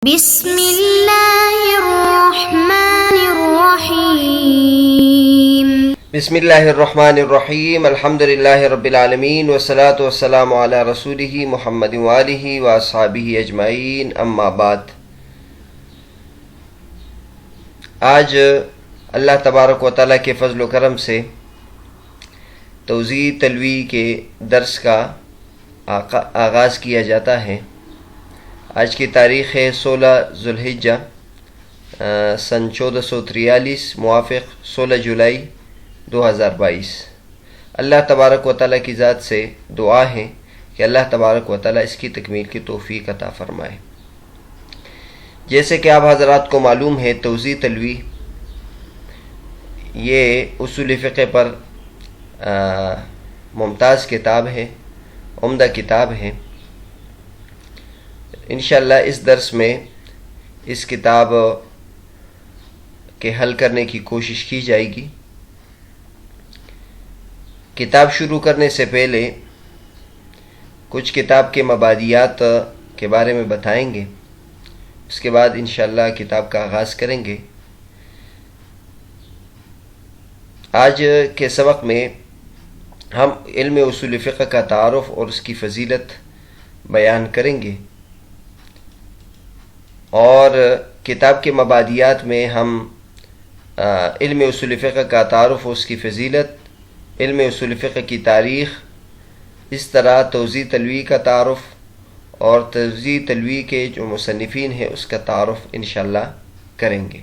بسم اللہ الرحمن الرحیم بسم اللہ الرحمن الرحیم الحمد للہ رب العالمین والصلاة والسلام علی رسولہ محمد وآلہ واصحابہ اجمعین اما بعد۔ آج اللہ تبارک و تعالیٰ کے فضل و کرم سے توضیح تلوی کے درس کا آغاز کیا جاتا ہے۔ آج کی تاریخ ہے 16 ذوالحجہ سن 1443 موافق 16 جولائی 2022۔ اللہ تبارک و تعالیٰ کی ذات سے دعا ہے کہ اللہ تبارک و تعالیٰ اس کی تکمیل کی توفیق عطا فرمائے۔ جیسے کہ آپ حضرات کو معلوم ہے، توضیح تلوی یہ اصول فقہ پر ممتاز کتاب ہے، عمدہ کتاب ہے۔ انشاءاللہ اس درس میں اس کتاب کے حل کرنے کی کوشش کی جائے گی۔ کتاب شروع کرنے سے پہلے کچھ کتاب کے مبادیات کے بارے میں بتائیں گے، اس کے بعد انشاءاللہ کتاب کا آغاز کریں گے۔ آج کے سبق میں ہم علم اصول فقہ کا تعارف اور اس کی فضیلت بیان کریں گے، اور کتاب کے مبادیات میں ہم علم اصول فقہ کا تعارف اور اس کی فضیلت، علم اصول فقہ کی تاریخ، اس طرح توضیح تلوی کا تعارف اور توضیح تلوی کے جو مصنفین ہیں اس کا تعارف انشاءاللہ کریں گے۔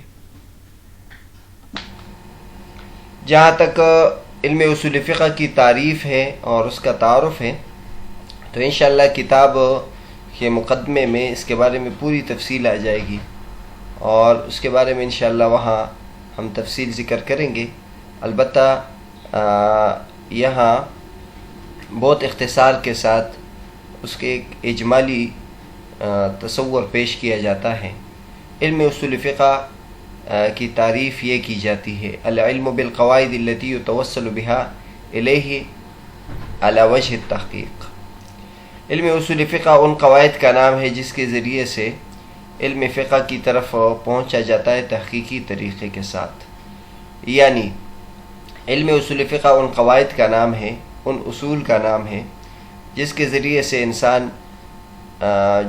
جہاں تک علم اصول فقہ کی تعریف ہے اور اس کا تعارف ہے، تو انشاءاللہ کتاب کے مقدمے میں اس کے بارے میں پوری تفصیل آ جائے گی، اور اس کے بارے میں انشاءاللہ وہاں ہم تفصیل ذکر کریں گے۔ البتہ یہاں بہت اختصار کے ساتھ اس کے ایک اجمالی تصور پیش کیا جاتا ہے۔ علم اصول فقہ کی تعریف یہ کی جاتی ہے: العلم بالقواعد التي يتوصل بها الیہ علی وجہ التحقیق۔ علم اصول فقہ ان قواعد کا نام ہے جس کے ذریعے سے علم فقہ کی طرف پہنچا جاتا ہے تحقیقی طریقے کے ساتھ۔ یعنی علم اصول فقہ ان قواعد کا نام ہے، ان اصول کا نام ہے جس کے ذریعے سے انسان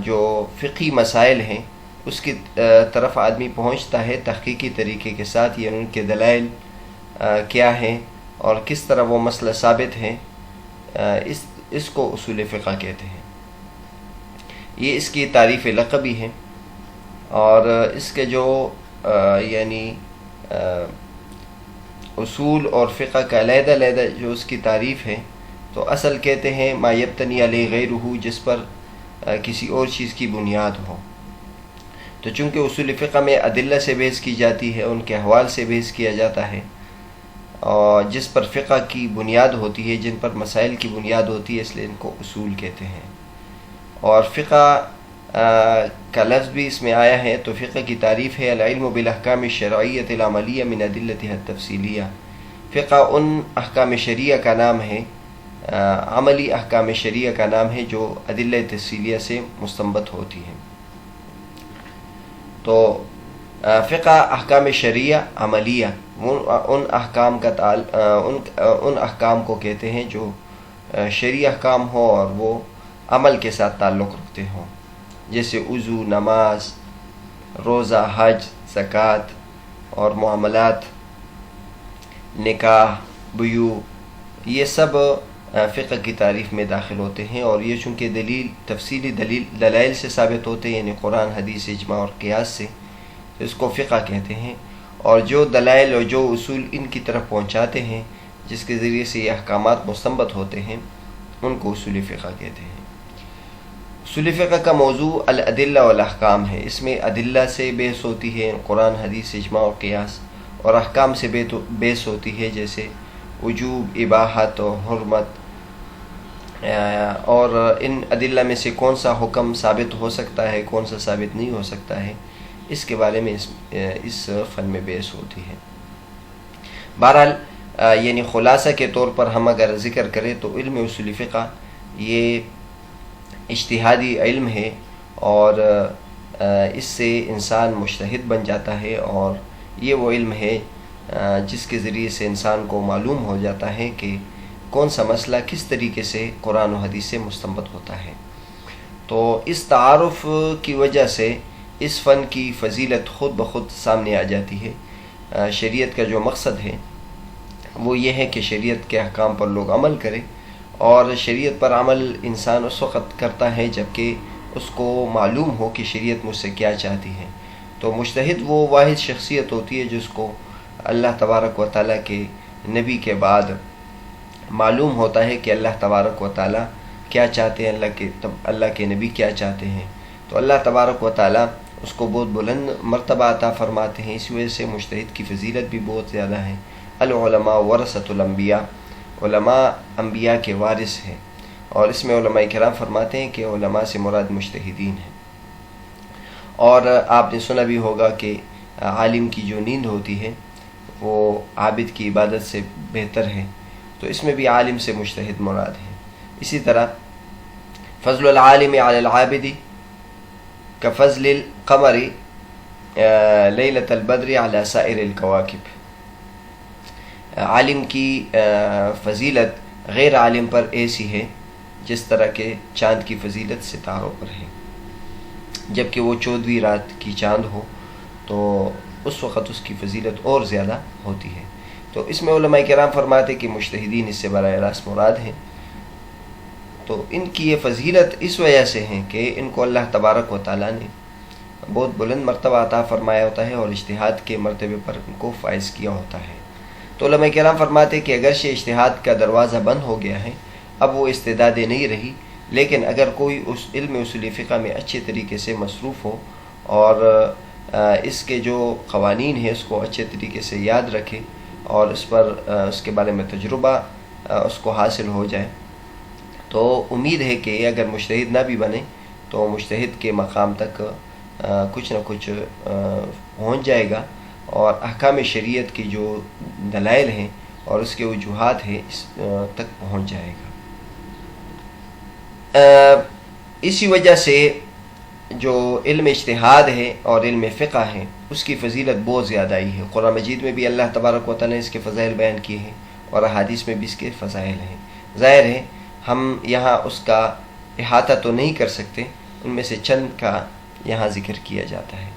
جو فقہی مسائل ہیں اس کی طرف آدمی پہنچتا ہے تحقیقی طریقے کے ساتھ، یعنی ان کے دلائل کیا ہیں اور کس طرح وہ مسئلہ ثابت ہیں، اس کو اصول فقہ کہتے ہیں۔ یہ اس کی تعریف لقبی ہے، اور اس کے جو یعنی اصول اور فقہ کا علیحدہ علیحدہ جو اس کی تعریف ہے، تو اصل کہتے ہیں ما یبتنی علیہ غیرہ، جس پر کسی اور چیز کی بنیاد ہو۔ تو چونکہ اصول فقہ میں ادلہ سے بحث کی جاتی ہے، ان کے احوال سے بحث کیا جاتا ہے، اور جس پر فقہ کی بنیاد ہوتی ہے، جن پر مسائل کی بنیاد ہوتی ہے، اس لیے ان کو اصول کہتے ہیں۔ اور فقہ کا لفظ بھی اس میں آیا ہے، تو فقہ کی تعریف ہے: العلم بالاحکام الشرعیۃ العملیہ من ادلتها التفصیلیہ۔ فقہ ان احکام شرعیہ کا نام ہے، عملی احکام شرعیہ کا نام ہے جو ادلہ تفصیلیہ سے مستنبط ہوتی ہیں۔ تو فقہ احکام شرعیہ عملیہ ان احکام کو کہتے ہیں جو شرعی احکام ہو اور وہ عمل کے ساتھ تعلق رکھتے ہوں، جیسے وضو، نماز، روزہ، حج، زکوٰۃ اور معاملات، نکاح، بیوع، یہ سب فقہ کی تعریف میں داخل ہوتے ہیں۔ اور یہ چونکہ تفصیلی دلائل سے ثابت ہوتے ہیں، یعنی قرآن، حدیث، اجماع اور قیاس سے، تو اس کو فقہ کہتے ہیں۔ اور جو دلائل اور جو اصول ان کی طرف پہنچاتے ہیں، جس کے ذریعے سے یہ احکامات مستنبط ہوتے ہیں، ان کو اصول فقہ کہتے ہیں۔ اصول فقہ کا موضوع الادلہ والاحکام ہے۔ اس میں ادلہ سے بحث ہوتی ہے، قرآن، حدیث، اجماع اور قیاس، اور احکام سے بحث ہوتی ہے، جیسے وجوب، اباحت اور حرمت، اور ان ادلہ میں سے کون سا حکم ثابت ہو سکتا ہے، کون سا ثابت نہیں ہو سکتا ہے، اس کے بارے میں اس فن میں بحث ہوتی ہے۔ بہرحال یعنی خلاصہ کے طور پر ہم اگر ذکر کریں تو علم اصول فقہ یہ اجتہادی علم ہے، اور اس سے انسان مجتہد بن جاتا ہے، اور یہ وہ علم ہے جس کے ذریعے سے انسان کو معلوم ہو جاتا ہے کہ کون سا مسئلہ کس طریقے سے قرآن و حدیث سے مستنبط ہوتا ہے۔ تو اس تعارف کی وجہ سے اس فن کی فضیلت خود بخود سامنے آ جاتی ہے۔ شریعت کا جو مقصد ہے وہ یہ ہے کہ شریعت کے احکام پر لوگ عمل کریں، اور شریعت پر عمل انسان اس وقت کرتا ہے جب کہ اس کو معلوم ہو کہ شریعت مجھ سے کیا چاہتی ہے۔ تو مجتہد وہ واحد شخصیت ہوتی ہے جس کو اللہ تبارک و تعالیٰ کے نبی کے بعد معلوم ہوتا ہے کہ اللہ تبارک و تعالیٰ کیا چاہتے ہیں، اللہ کے نبی کیا چاہتے ہیں۔ تو اللہ تبارک و تعالیٰ اس کو بہت بلند مرتبہ عطا فرماتے ہیں، اس وجہ سے مجتہد کی فضیلت بھی بہت زیادہ ہے۔ العلماء ورثۃ الانبیاء، علماء انبیاء کے وارث ہیں، اور اس میں علماء کرام فرماتے ہیں کہ علماء سے مراد مجتہدین ہیں۔ اور آپ نے سنا بھی ہوگا کہ عالم کی جو نیند ہوتی ہے وہ عابد کی عبادت سے بہتر ہے، تو اس میں بھی عالم سے مجتہد مراد ہے۔ اسی طرح فضل العالم علی العابد کفضل القمر لیلۃ البدر علی سائر الکواکب، عالم کی فضیلت غیر عالم پر ایسی ہے جس طرح کہ چاند کی فضیلت ستاروں پر ہے۔ جبکہ وہ 14ویں رات کی چاند ہو تو اس وقت اس کی فضیلت اور زیادہ ہوتی ہے۔ تو اس میں علماء کرام فرماتے کہ مجتہدین اس سے براہ راست مراد ہیں۔ تو ان کی یہ فضیلت اس وجہ سے ہیں کہ ان کو اللہ تبارک و تعالیٰ نے بہت بلند مرتبہ عطا فرمایا ہوتا ہے، اور اجتہاد کے مرتبے پر ان کو فائز کیا ہوتا ہے۔ تو علماء کرام فرماتے کہ اگرچہ اجتہاد کا دروازہ بند ہو گیا ہے، اب وہ استعداد نہیں رہی، لیکن اگر کوئی اس علم اصول فقہ میں اچھے طریقے سے مصروف ہو اور اس کے جو قوانین ہیں اس کو اچھے طریقے سے یاد رکھے، اور اس پر اس کے بارے میں تجربہ اس کو حاصل ہو جائے، تو امید ہے کہ اگر مجتہد نہ بھی بنے تو مجتہد کے مقام تک کچھ نہ کچھ پہنچ جائے گا، اور احکام شریعت کی جو دلائل ہیں اور اس کے وجوہات ہیں اس تک پہنچ جائے گا۔ اسی وجہ سے جو علم اجتہاد ہے اور علم فقہ ہے اس کی فضیلت بہت زیادہ آئی ہے۔ قرآن مجید میں بھی اللہ تبارک و تعالیٰ نے اس کے فضائل بیان کیے ہیں، اور احادیث میں بھی اس کے فضائل ہیں۔ ظاہر ہے ہم یہاں اس کا احاطہ تو نہیں کر سکتے، ان میں سے چند کا یہاں ذکر کیا جاتا ہے۔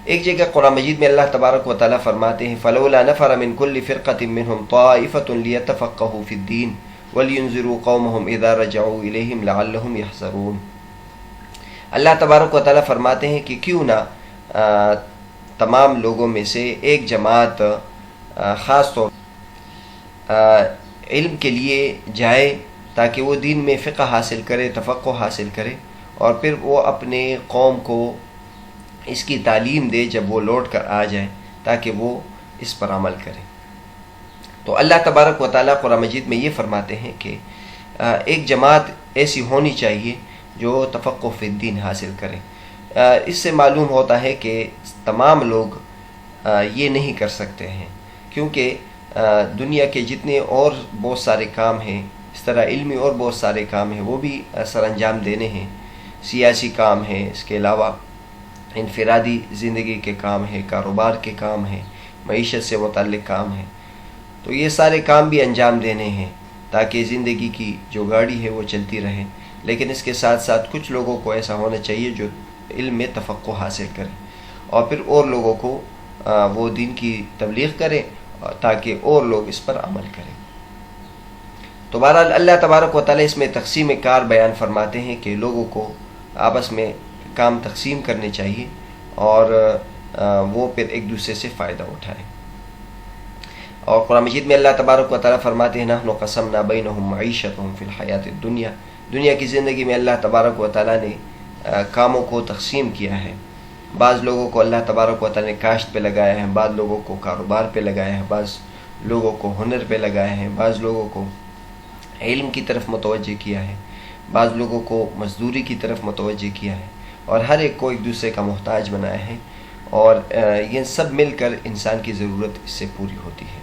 ایک جگہ قرآن مجید میں اللہ تبارک و تعالیٰ فرماتے ہیں فَلَوْلَا نَفَرَ مِن كُلِّ فِرْقَةٍ مِّنْهُمْ طَائِفَةٌ لِيَتَفَقَّهُوا فِي الدِّينِ وَلِيُنذِرُوا قَوْمَهُمْ إِذَا رَجَعُوا إِلَيْهِمْ لَعَلَّهُمْ يَحْذَرُونَ۔ اللہ تبارک و تعالیٰ فرماتے ہیں کہ کیوں نہ تمام لوگوں میں سے ایک جماعت خاص طور علم کے لیے جائے تاکہ وہ دین میں فقہ حاصل کرے، تفقہ حاصل کرے، اور پھر وہ اپنے قوم کو اس کی تعلیم دے جب وہ لوٹ کر آ جائے تاکہ وہ اس پر عمل کرے۔ تو اللہ تبارک و تعالیٰ قرآن مجید میں یہ فرماتے ہیں کہ ایک جماعت ایسی ہونی چاہیے جو تفقہ فی الدین حاصل کرے۔ اس سے معلوم ہوتا ہے کہ تمام لوگ یہ نہیں کر سکتے ہیں، کیونکہ دنیا کے جتنے اور بہت سارے کام ہیں، اس طرح علمی اور بہت سارے کام ہیں وہ بھی سر انجام دینے ہیں، سیاسی کام ہیں، اس کے علاوہ انفرادی زندگی کے کام ہیں، کاروبار کے کام ہیں، معیشت سے متعلق کام ہیں۔ تو یہ سارے کام بھی انجام دینے ہیں تاکہ زندگی کی جو گاڑی ہے وہ چلتی رہے، لیکن اس کے ساتھ ساتھ کچھ لوگوں کو ایسا ہونا چاہیے جو علم میں تفقہ حاصل کریں، اور پھر اور لوگوں کو وہ دین کی تبلیغ کریں تاکہ اور لوگ اس پر عمل کریں۔ تو بہرحال اللہ تبارک و تعالیٰ اس میں تقسیم کار بیان فرماتے ہیں کہ لوگوں کو آپس میں کام تقسیم کرنے چاہیے، اور وہ پھر ایک دوسرے سے فائدہ اٹھائیں۔ اور قرآن مجید میں اللہ تبارک و تعالیٰ فرماتے ہیں نحن قسمنا بینہم معیشتہم فی الحیات الدنیا، دنیا کی زندگی میں اللہ تبارک و تعالیٰ نے کاموں کو تقسیم کیا ہے۔ بعض لوگوں کو اللہ تبارک و تعالیٰ نے کاشت پہ لگایا ہے، بعض لوگوں کو کاروبار پہ لگایا ہے، بعض لوگوں کو ہنر پہ لگایا ہے، بعض لوگوں کو علم کی طرف متوجہ کیا ہے، بعض لوگوں کو مزدوری کی طرف متوجہ کیا ہے، اور ہر ایک کو ایک دوسرے کا محتاج بنایا ہے، اور یہ سب مل کر انسان کی ضرورت اس سے پوری ہوتی ہے۔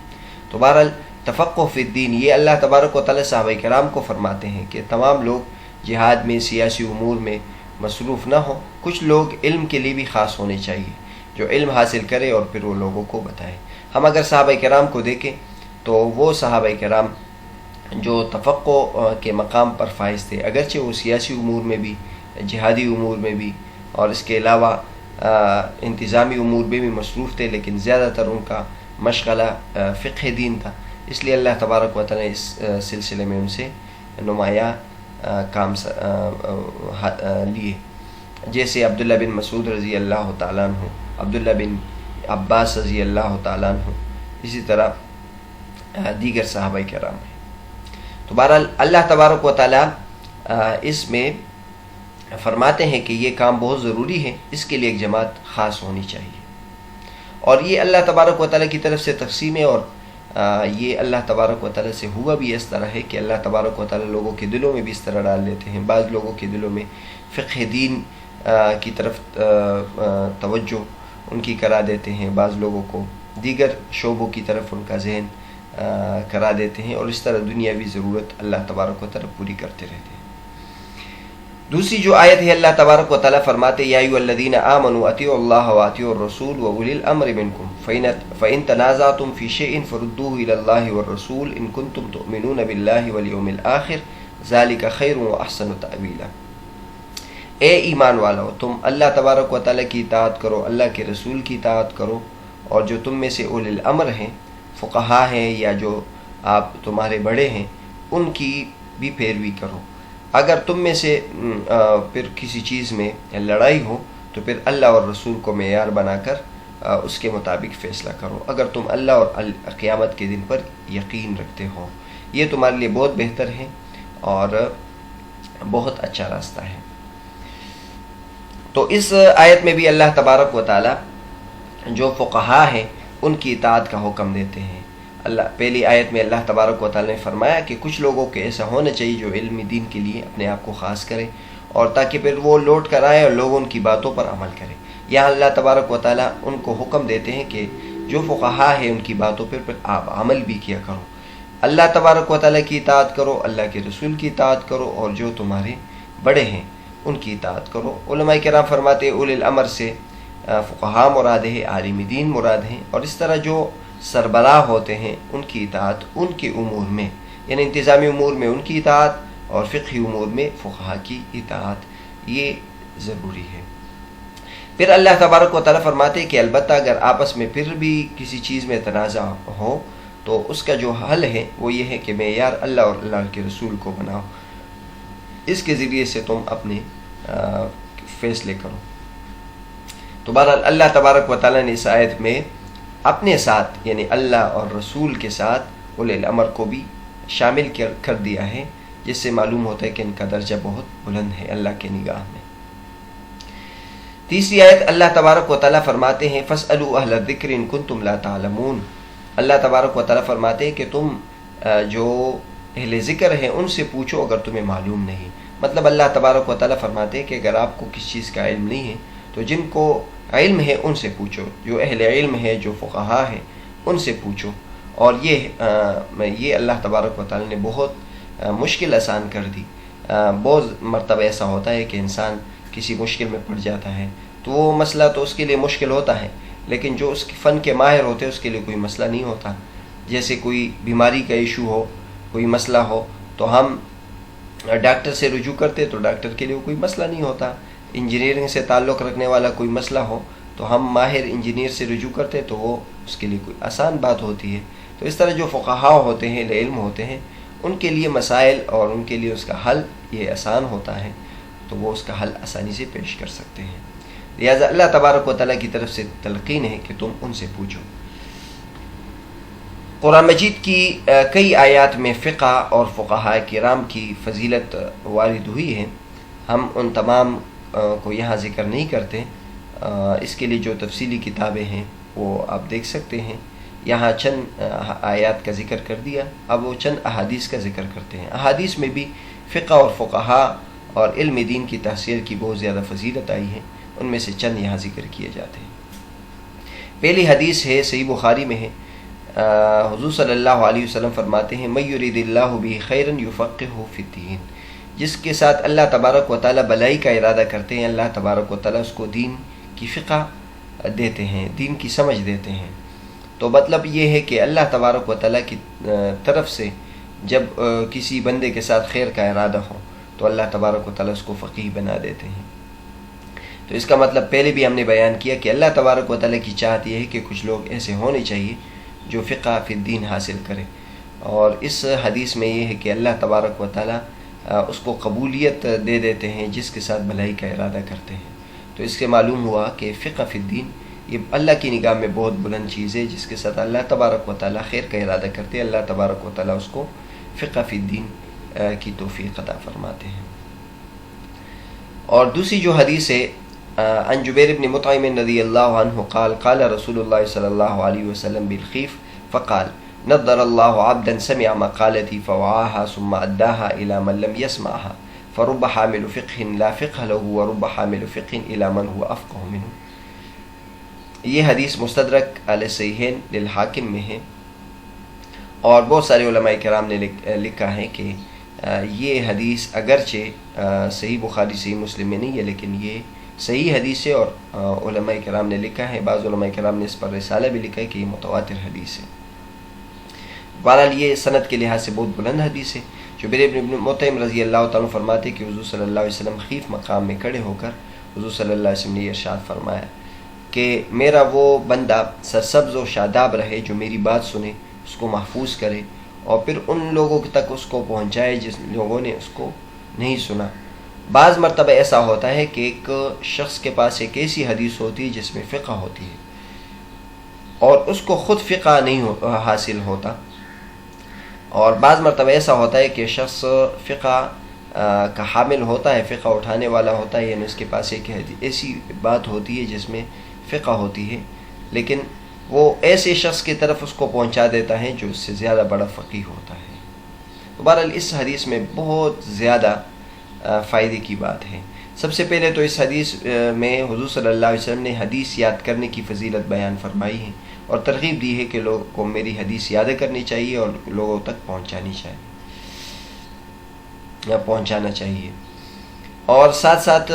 تو بہرحال تفقہ فی الدین یہ اللہ تبارک و تعالیٰ صحابہ کرام کو فرماتے ہیں کہ تمام لوگ جہاد میں، سیاسی امور میں مصروف نہ ہوں، کچھ لوگ علم کے لیے بھی خاص ہونے چاہیے، جو علم حاصل کرے اور پھر وہ لوگوں کو بتائے۔ ہم اگر صحابہ کرام کو دیکھیں تو وہ صحابہ کرام جو تفقہ کے مقام پر فائز تھے، اگرچہ وہ سیاسی امور میں بھی، جہادی امور میں بھی اور اس کے علاوہ انتظامی امور میں بھی مصروف تھے، لیکن زیادہ تر ان کا مشغلہ فقہ دین تھا، اس لیے اللہ تبارک و تعالی نے اس سلسلے میں ان سے نمایاں کام لیے، جیسے عبداللہ بن مسعود رضی اللہ تعالیٰ عنہ، عبداللہ بن عباس رضی اللہ تعالیٰ عنہ، اسی طرح دیگر صحابہ کرام ہیں۔ تو بہرحال اللہ تبارک و تعالیٰ اس میں فرماتے ہیں کہ یہ کام بہت ضروری ہے، اس کے لیے ایک جماعت خاص ہونی چاہیے، اور یہ اللہ تبارک و تعالیٰ کی طرف سے تقسیم ہے، اور یہ اللہ تبارک و تعالیٰ سے ہوا بھی اس طرح ہے کہ اللہ تبارک و تعالیٰ لوگوں کے دلوں میں بھی اس طرح ڈال دیتے ہیں۔ بعض لوگوں کے دلوں میں فقہ دین کی طرف توجہ ان کی کرا دیتے ہیں، بعض لوگوں کو دیگر شعبوں کی طرف ان کا ذہن کرا دیتے ہیں، اور اس طرح دنیاوی ضرورت اللہ تبارک و تعالیٰ پوری کرتے رہتے ہیں۔ دوسری جو آیت ہے، اللہ تبارک و تعالیٰ فرماتے یا ایھا الذین آمنوا اطیعوا اللہ واطیعوا الرسول واولی الامر منکم فإن تنازعتم فی شیء فردوه الی اللہ والرسول ان کنتم تؤمنون باللہ والیوم الآخر ذلک خیر واحسن تأویلا۔ اے ایمان والو، تم اللہ تبارک و تعالیٰ کی اطاعت کرو، اللہ کے رسول کی اطاعت کرو، اور جو تم میں سے اولی الامر ہیں، فقہا ہیں یا جو آپ تمہارے بڑے ہیں، ان کی بھی پیروی کرو۔ اگر تم میں سے پھر کسی چیز میں لڑائی ہو تو پھر اللہ اور رسول کو معیار بنا کر اس کے مطابق فیصلہ کرو، اگر تم اللہ اور قیامت کے دن پر یقین رکھتے ہو، یہ تمہارے لیے بہت بہتر ہے اور بہت اچھا راستہ ہے۔ تو اس آیت میں بھی اللہ تبارک و تعالی جو فقہا ہیں ان کی اطاعت کا حکم دیتے ہیں۔ پہلی آیت میں اللہ تبارک و تعالی نے فرمایا کہ کچھ لوگوں کے ایسا ہونا چاہیے جو علم دین کے لیے اپنے آپ کو خاص کریں، اور تاکہ پھر وہ لوٹ کر آئے اور لوگ ان کی باتوں پر عمل کریں۔ یہاں اللہ تبارک و تعالی ان کو حکم دیتے ہیں کہ جو فقہا ہیں ان کی باتوں پر آپ عمل بھی کیا کرو، اللہ تبارک و تعالی کی اطاعت کرو، اللہ کے رسول کی اطاعت کرو، اور جو تمہارے بڑے ہیں ان کی اطاعت کرو۔ علماء کرام فرماتے ہیں اولی الامر سے فقہا مراد ہے، عالم دین مراد ہیں، اور اس طرح جو سربراہ ہوتے ہیں ان کی اطاعت ان کے امور میں، یعنی انتظامی امور میں ان کی اطاعت اور فقہی امور میں فقہا کی اطاعت، یہ ضروری ہے۔ پھر اللہ تبارک و تعالیٰ فرماتے ہیں کہ البتہ اگر آپس میں پھر بھی کسی چیز میں تنازع ہو تو اس کا جو حل ہے وہ یہ ہے کہ معیار اللہ اور اللہ کے رسول کو بناؤ، اس کے ذریعے سے تم اپنے فیصلے کرو۔ تو بہرحال اللہ تبارک و تعالیٰ نے اس آیت میں اپنے ساتھ یعنی اللہ اور رسول کے ساتھ اولی الامر کو بھی شامل کر دیا ہے، جس سے معلوم ہوتا ہے کہ ان کا درجہ بہت بلند ہے اللہ کی نگاہ میں۔ تیسری آیت اللہ تبارک و تعالیٰ فرماتے ہیں فَاسْأَلُوا أَهْلَ الذِّكْرِ إِن كُنتُمْ لَا تَعْلَمُونَ۔ اللہ تبارک و تعالیٰ فرماتے ہیں کہ تم جو اہل ذکر ہیں ان سے پوچھو اگر تمہیں معلوم نہیں۔ مطلب اللہ تبارک و تعالیٰ فرماتے ہیں کہ اگر آپ کو کسی چیز کا علم نہیں ہے تو جن کو علم ہے ان سے پوچھو، جو اہل علم ہے، جو فقہا ہیں ان سے پوچھو۔ اور یہ اللہ تبارک و تعالیٰ نے بہت مشکل آسان کر دی۔ بہت مرتبہ ایسا ہوتا ہے کہ انسان کسی مشکل میں پڑ جاتا ہے تو وہ مسئلہ تو اس کے لیے مشکل ہوتا ہے، لیکن جو اس کے فن کے ماہر ہوتے ہیں اس کے لیے کوئی مسئلہ نہیں ہوتا۔ جیسے کوئی بیماری کا ایشو ہو، کوئی مسئلہ ہو تو ہم ڈاکٹر سے رجوع کرتے تو ڈاکٹر کے لیے کوئی مسئلہ نہیں ہوتا۔ انجینئرنگ سے تعلق رکھنے والا کوئی مسئلہ ہو تو ہم ماہر انجینئر سے رجوع کرتے تو وہ اس کے لیے کوئی آسان بات ہوتی ہے۔ تو اس طرح جو فقہا ہوتے ہیں، علم ہوتے ہیں، ان کے لیے مسائل اور ان کے لیے اس کا حل یہ آسان ہوتا ہے، تو وہ اس کا حل آسانی سے پیش کر سکتے ہیں۔ لہذا اللہ تبارک و تعالیٰ کی طرف سے تلقین ہے کہ تم ان سے پوچھو۔ قرآن مجید کی کئی آیات میں فقہ اور فقہاء کرام کی فضیلت وارد ہوئی ہے، ہم ان تمام کو یہاں ذکر نہیں کرتے، اس کے لیے جو تفصیلی کتابیں ہیں وہ آپ دیکھ سکتے ہیں۔ یہاں چند آیات کا ذکر کر دیا، اب وہ چند احادیث کا ذکر کرتے ہیں۔ احادیث میں بھی فقہ اور فقہاء اور علم دین کی تحصیل کی بہت زیادہ فضیلت آئی ہے، ان میں سے چند یہاں ذکر کیے جاتے ہیں۔ پہلی حدیث ہے، صحیح بخاری میں ہے، حضور صلی اللہ علیہ وسلم فرماتے ہیں من یرید اللہ بہ خیرا یفقہہ فی الدین، جس کے ساتھ اللہ تبارک و تعالیٰ بھلائی کا ارادہ کرتے ہیں، اللہ تبارک و تعالیٰ اس کو دین کی فقہ دیتے ہیں، دین کی سمجھ دیتے ہیں۔ تو مطلب یہ ہے کہ اللہ تبارک و تعالیٰ کی طرف سے جب کسی بندے کے ساتھ خیر کا ارادہ ہو تو اللہ تبارک و تعالیٰ اس کو فقیہ بنا دیتے ہیں۔ تو اس کا مطلب پہلے بھی ہم نے بیان کیا کہ اللہ تبارک و تعالیٰ کی چاہت یہ ہے کہ کچھ لوگ ایسے ہونے چاہیے جو فقہ فی الدین حاصل کرے، اور اس حدیث میں یہ ہے کہ اللہ تبارک و تعالیٰ اس کو قبولیت دے دیتے ہیں جس کے ساتھ بھلائی کا ارادہ کرتے ہیں۔ تو اس سے معلوم ہوا کہ فقہ فی الدین یہ اللہ کی نگاہ میں بہت بلند چیز ہے، جس کے ساتھ اللہ تبارک و تعالیٰ خیر کا ارادہ کرتے ہیں، اللہ تبارک و تعالیٰ اس کو فقہ فی الدین کی توفیق عطا فرماتے ہیں۔ اور دوسری جو حدیث ہے، عن جبیر بن مطعم رضی اللہ عنہ قال قال رسول اللہ صلی اللہ علیہ وسلم بالخیف فقال نضر اللہ عبدا سمع مقالتی فوعاها ثم اداها الى من لم يسمعها فرب حامل فقہ لا فقہ له ورب حامل فقہ الى من هو افقہ منه۔ یہ حدیث مستدرک علی صحیحین للحاکم میں ہے، اور بہت سارے علماء کرام نے لکھا ہے کہ یہ حدیث اگرچہ صحیح بخاری صحیح مسلم میں نہیں ہے، لیکن یہ صحیح حدیث ہے، اور علماء کرام نے لکھا ہے، بعض علماء کرام نے اس پر رسالہ بھی لکھا ہے کہ یہ متواتر حدیث ہے۔ بہرحال یہ سند کے لحاظ سے بہت بلند حدیث ہے۔ جبیر بن مطعم رضی اللہ تعالیٰ فرماتے کہ حضور صلی اللہ علیہ وسلم خیف مقام میں کھڑے ہو کر حضور صلی اللہ علیہ وسلم نے یہ ارشاد فرمایا کہ میرا وہ بندہ سرسبز و شاداب رہے جو میری بات سنے، اس کو محفوظ کرے، اور پھر ان لوگوں تک اس کو پہنچائے جس لوگوں نے اس کو نہیں سنا۔ بعض مرتبہ ایسا ہوتا ہے کہ ایک شخص کے پاس ایک ایسی حدیث ہوتی ہے جس میں فقہ ہوتی ہے، اور اس کو خود فقہ نہیں حاصل ہوتا، اور بعض مرتبہ ایسا ہوتا ہے کہ شخص فقہ کا حامل ہوتا ہے، فقہ اٹھانے والا ہوتا ہے، یعنی اس کے پاس ایک ایسی بات ہوتی ہے جس میں فقہ ہوتی ہے، لیکن وہ ایسے شخص کی طرف اس کو پہنچا دیتا ہے جو اس سے زیادہ بڑا فقیہ ہوتا ہے۔ تو بہرحال اس حدیث میں بہت زیادہ فائدے کی بات ہے۔ سب سے پہلے تو اس حدیث میں حضور صلی اللہ علیہ وسلم نے حدیث یاد کرنے کی فضیلت بیان فرمائی ہے، اور ترغیب دی ہے کہ لوگوں کو میری حدیث یاد کرنی چاہیے اور لوگوں تک پہنچانا چاہیے۔ اور ساتھ ساتھ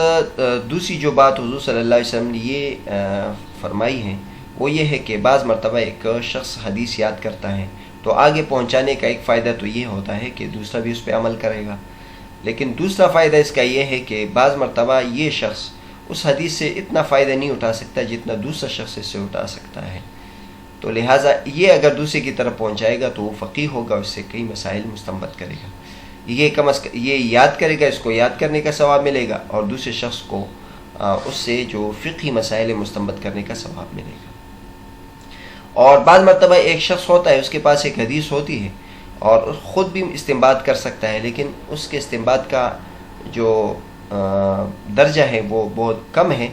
دوسری جو بات حضور صلی اللہ علیہ وسلم نے یہ فرمائی ہے وہ یہ ہے کہ بعض مرتبہ ایک شخص حدیث یاد کرتا ہے تو آگے پہنچانے کا ایک فائدہ تو یہ ہوتا ہے کہ دوسرا بھی اس پہ عمل کرے گا، لیکن دوسرا فائدہ اس کا یہ ہے کہ بعض مرتبہ یہ شخص اس حدیث سے اتنا فائدہ نہیں اٹھا سکتا جتنا دوسرا شخص اس سے اٹھا سکتا ہے، تو لہٰذا یہ اگر دوسرے کی طرف پہنچائے گا تو وہ فقیہ ہوگا، اس سے کئی مسائل مستنبط کرے گا، یہ کم از کم یہ یاد کرے گا، اس کو یاد کرنے کا ثواب ملے گا، اور دوسرے شخص کو اس سے جو فقہی مسائل مستنبط کرنے کا ثواب ملے گا۔ اور بعض مرتبہ ایک شخص ہوتا ہے، اس کے پاس ایک حدیث ہوتی ہے اور خود بھی استنباط کر سکتا ہے، لیکن اس کے استنباط کا جو درجہ ہے وہ بہت کم ہے،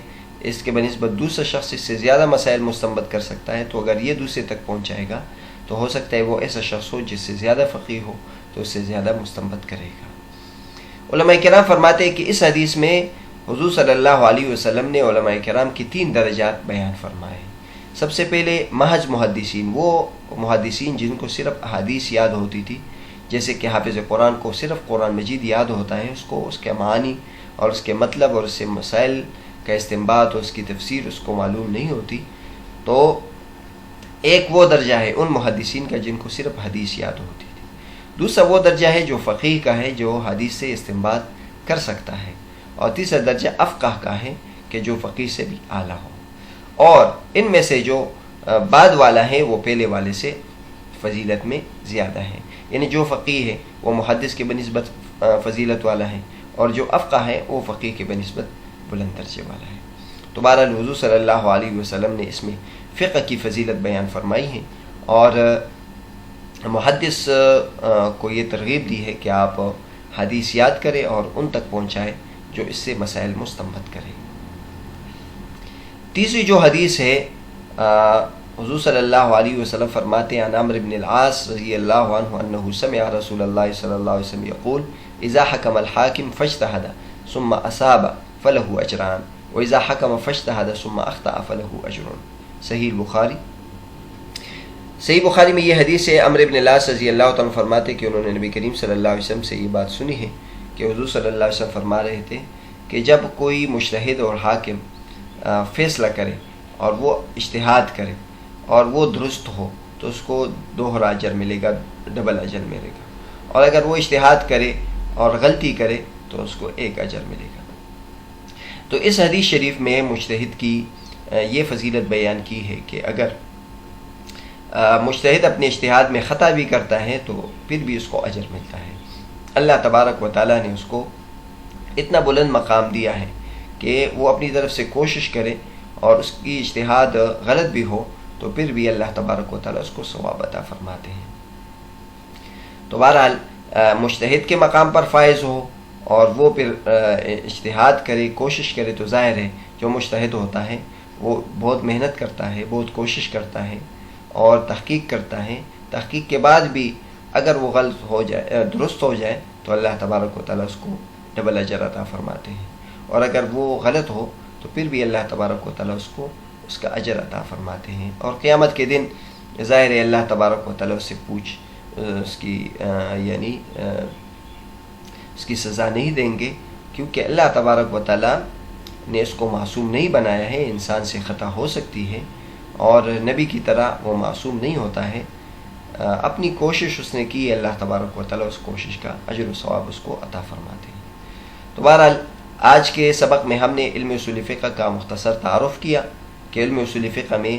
اس کے بنسبت دوسرا شخص اس سے زیادہ مسائل مستنبط کر سکتا ہے، تو اگر یہ دوسرے تک پہنچائے گا تو ہو سکتا ہے وہ ایسا شخص ہو جس سے زیادہ فقیہ ہو تو اس سے زیادہ مستنبط کرے گا۔ علماء کرام فرماتے ہیں کہ اس حدیث میں حضور صلی اللہ علیہ وسلم نے علماء کرام کی 3 درجات بیان فرمائے۔ سب سے پہلے محض محدثین، وہ محدثین جن کو صرف احادیث یاد ہوتی تھی، جیسے کہ حافظ قرآن کو صرف قرآن مجید یاد ہوتا ہے، اس کو اس کے معانی اور اس کے مطلب اور اس سے مسائل کا استنباط اور اس کی تفسیر اس کو معلوم نہیں ہوتی، تو ایک وہ درجہ ہے ان محدثین کا جن کو صرف حدیث یاد ہوتی تھی۔ دوسرا وہ درجہ ہے جو فقیہ کا ہے، جو حدیث سے استنباط کر سکتا ہے، اور تیسرا درجہ افقہ کا ہے کہ جو فقیہ سے بھی اعلیٰ ہو، اور ان میں سے جو بعد والا ہے وہ پہلے والے سے فضیلت میں زیادہ ہے، یعنی جو فقیہ ہے وہ محدث کے بنسبت فضیلت والا ہے، اور جو افقہ ہے وہ فقیہ کے بنسبت بلند درجے والا ہے۔ تو بہرحال حضور صلی اللہ علیہ وسلم نے اس میں فقہ کی فضیلت بیان فرمائی ہے، اور محدث کو یہ ترغیب دی ہے کہ آپ حدیث یاد کریں اور ان تک پہنچائیں جو اس سے مسائل مستنبط کریں۔ تیسری جو حدیث ہے، حضور صلی اللہ علیہ وسلم فرماتے ہیں عن عمرو بن العاص رضی اللہ عنہ انہ سمع رسول اللہ صلی اللہ علیہ وسلم یقول اذا حکم الحاکم فاجتہد ثم اصاب فلہ اجران واذا حکم فاجتہد ثم اخطأ فلہ اجر۔ صحیح بخاری۔ صحیح بخاری میں یہ حدیث ہے، عمرو بن العاص رضی اللہ عنہ فرماتے کہ انہوں نے نبی کریم صلی اللہ علیہ وسلم سے یہ بات سنی ہے کہ حضور صلی اللہ علیہ وسلم فرما رہے تھے کہ جب کوئی مجتہد اور حاکم فیصلہ کرے اور وہ اجتہاد کرے اور وہ درست ہو تو اس کو 2 اجر ملے گا، ڈبل اجر ملے گا، اور اگر وہ اجتہاد کرے اور غلطی کرے تو اس کو 1 اجر ملے گا۔ تو اس حدیث شریف میں مجتہد کی یہ فضیلت بیان کی ہے کہ اگر مجتہد اپنے اجتہاد میں خطا بھی کرتا ہے تو پھر بھی اس کو اجر ملتا ہے۔ اللہ تبارک و تعالیٰ نے اس کو اتنا بلند مقام دیا ہے کہ وہ اپنی طرف سے کوشش کرے اور اس کی اجتہاد غلط بھی ہو تو پھر بھی اللہ تبارک و تعالیٰ اس کو ثواب عطا فرماتے ہیں۔ تو بہرحال مجتہد کے مقام پر فائز ہو اور وہ پھر اجتہاد کرے، کوشش کرے، تو ظاہر ہے جو مجتہد ہوتا ہے وہ بہت محنت کرتا ہے، بہت کوشش کرتا ہے اور تحقیق کرتا ہے۔ تحقیق کے بعد بھی اگر وہ غلط ہو جائے، درست ہو جائے، تو اللہ تبارک و تعالیٰ اس کو ڈبل اجر عطا فرماتے ہیں، اور اگر وہ غلط ہو تو پھر بھی اللہ تبارک و تعالیٰ اس کو اس کا اجر عطا فرماتے ہیں۔ اور قیامت کے دن ظاہر ہے اللہ تبارک و تعالیٰ اس سے اس کی سزا نہیں دیں گے، کیونکہ اللہ تبارک و تعالیٰ نے اس کو معصوم نہیں بنایا ہے۔ انسان سے خطا ہو سکتی ہے اور نبی کی طرح وہ معصوم نہیں ہوتا ہے، اپنی کوشش اس نے کی، اللہ تبارک و تعالیٰ اس کوشش کا اجر و ثواب اس کو عطا فرماتے ہیں۔ تو بہرحال آج کے سبق میں ہم نے علم اصول فقہ کا مختصر تعارف کیا کہ علم اصول فقہ میں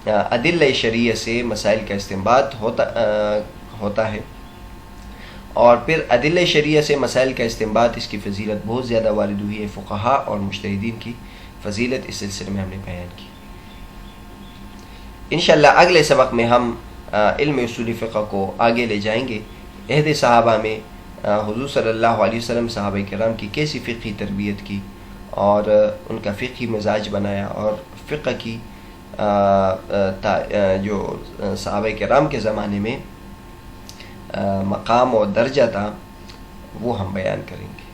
ادلہ شرعیہ سے مسائل کا استنباط ہوتا ہے، اور پھر ادلہ شرعیہ سے مسائل کا استنباط، اس کی فضیلت بہت زیادہ وارد ہوئی ہے۔ فقہاء اور مجتہدین کی فضیلت اس سلسلے میں ہم نے بیان کی۔ انشاءاللہ اگلے سبق میں ہم علم اصول فقہ کو آگے لے جائیں گے۔ عہد صحابہ میں حضور صلی اللہ علیہ وسلم صحابہ کرام کی کیسی فقہی تربیت کی اور ان کا فقہی مزاج بنایا، اور فقہ کی جو صحابہ کرام کے زمانے میں مقام اور درجہ تھا وہ ہم بیان کریں گے۔